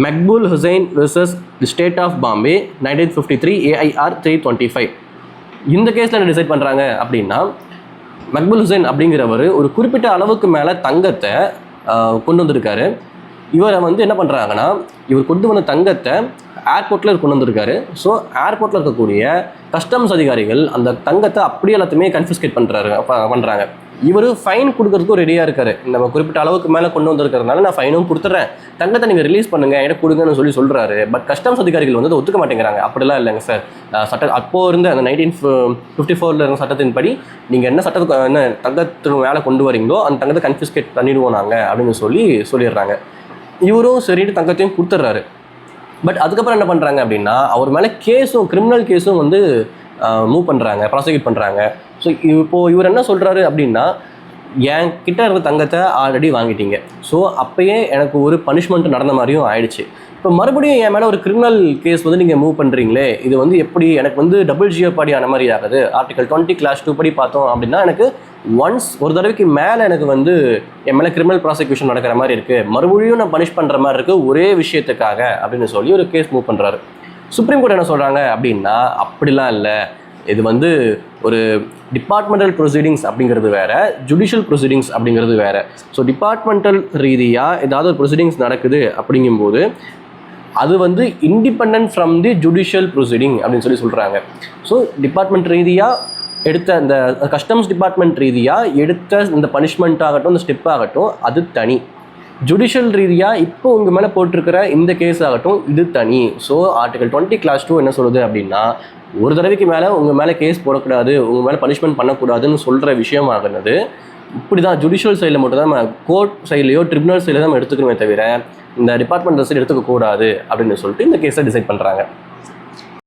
Maqbool Hussain versus the state of Bombay 1953 AIR 325. இந்த கேஸில் என்ன டிசைட் பண்ணுறாங்க அப்படின்னா, மக்பூல் ஹுசைன் அப்படிங்கிறவர் ஒரு குறிப்பிட்ட அளவுக்கு மேலே தங்கத்தை கொண்டு வந்திருக்காரு. இவரை வந்து என்ன பண்ணுறாங்கன்னா, இவர் கொண்டு வந்த தங்கத்தை ஏர்போர்ட்டில் கொண்டு வந்திருக்காரு. ஸோ ஏர்போர்ட்டில் இருக்கக்கூடிய கஸ்டம்ஸ் அதிகாரிகள் அந்த தங்கத்தை அப்படியே எல்லாத்தையுமே கன்ஃபிஸ்கேட் பண்ணுறாங்க. இவர் ஃபைன் கொடுக்கறதுக்கும் ரெடியாக இருக்காரு. நம்ம குறிப்பிட்ட அளவுக்கு மேலே கொண்டு வந்திருக்கிறதுனால நான் ஃபைனும் கொடுத்துட்றேன், தங்கத்தை நீங்கள் ரிலீஸ் பண்ணுங்கள், எனக்கு கொடுங்கன்னு சொல்கிறாரு. பட் கஸ்டம்ஸ் அதிகாரிகள் வந்து ஒத்துக்க மாட்டேங்கிறாங்க. அப்படிலாம் இல்லைங்க சார், அப்போது இருந்த அந்த 1954 இருந்த சட்டத்தின்படி நீங்கள் என்ன என்ன தங்கத்தின் மேலே கொண்டு வரீங்களோ அந்த தங்கத்தை கன்ஃபிஸ்கேட் பண்ணிடுவோம் நாங்கள் அப்படின்னு சொல்லிடுறாங்க. இவரும் சரிட்டு தங்கத்தையும் கொடுத்துட்றாரு. பட் அதுக்கப்புறம் என்ன பண்ணுறாங்க அப்படின்னா, அவர் மேலே கிரிமினல் கேஸும் வந்து மூவ் பண்ணுறாங்க, ப்ராசிக்யூட் பண்ணுறாங்க. ஸோ இப்போது இவர் என்ன சொல்கிறாரு அப்படின்னா, என் கிட்ட இருந்த தங்கத்தை ஆல்ரெடி வாங்கிட்டீங்க, ஸோ அப்போயே எனக்கு ஒரு பனிஷ்மெண்ட் நடந்த மாதிரியும் ஆயிடுச்சு. இப்போ மறுபடியும் என் மேலே ஒரு கிரிமினல் கேஸ் வந்து நீங்கள் மூவ் பண்ணுறீங்களே, இது வந்து எப்படி எனக்கு வந்து டபுள் ஜியோபாடி ஆன மாதிரி ஆகுது. ஆர்டிகல் 20 Clause 2 படி பார்த்தோம் அப்படின்னா எனக்கு ஒரு தடவைக்கு மேலே எனக்கு வந்து என் மேலே கிரிமினல் ப்ராசிக்யூஷன் நடக்கிற மாதிரி இருக்குது, மறுபடியும் நான் பனிஷ் பண்ணுற மாதிரி இருக்குது ஒரே விஷயத்துக்காக அப்படின்னு சொல்லி ஒரு கேஸ் மூவ் பண்ணுறாரு. சுப்ரீம் கோர்ட் என்ன சொல்கிறாங்க அப்படின்னா, அப்படிலாம் இல்லை, இது வந்து ஒரு டிபார்ட்மெண்டல் ப்ரொசீடிங்ஸ் அப்படிங்கிறது வேறு, ஜுடிஷியல் ப்ரொசீடிங்ஸ் அப்படிங்கிறது வேறு. ஸோ டிபார்ட்மெண்டல் ரீதியாக ஏதாவது ஒரு ப்ரொசீடிங்ஸ் நடக்குது அப்படிங்கும்போது அது வந்து independent from the judicial proceeding அப்படின்னு சொல்கிறாங்க. ஸோ டிபார்ட்மெண்ட் ரீதியாக எடுத்த இந்த கஸ்டம்ஸ் டிபார்ட்மெண்ட் ரீதியாக எடுத்த இந்த பனிஷ்மெண்ட் ஆகட்டும், இந்த ஸ்டெப் ஆகட்டும், அது தனி. ஜுடிஷியல் ரீதியாக இப்போ உங்கள் மேலே போட்டிருக்கிற இந்த கேஸ் ஆகட்டும், இது தனி. ஸோ ஆர்டிகல் 20 Clause 2 என்ன சொல்லுது அப்படின்னா, ஒரு தடவைக்கு மேலே உங்கள் மேலே கேஸ் போடக்கூடாது, உங்கள் மேலே பனிஷ்மெண்ட் பண்ணக்கூடாதுன்னு சொல்கிற விஷயமாகுனது. இப்படி தான் ஜுடிஷியல் சைடில் மட்டும் தான் நம்ம கோர்ட் சைட்லையோ ட்ரிபியூனல் சைடில் தான் நம்ம எடுத்துக்கணுமே தவிர இந்த டிபார்ட்மெண்ட் சைடு எடுத்துக்கக்கூடாது அப்படின்னு சொல்லிட்டு இந்த கேஸை டிசைட் பண்ணுறாங்க.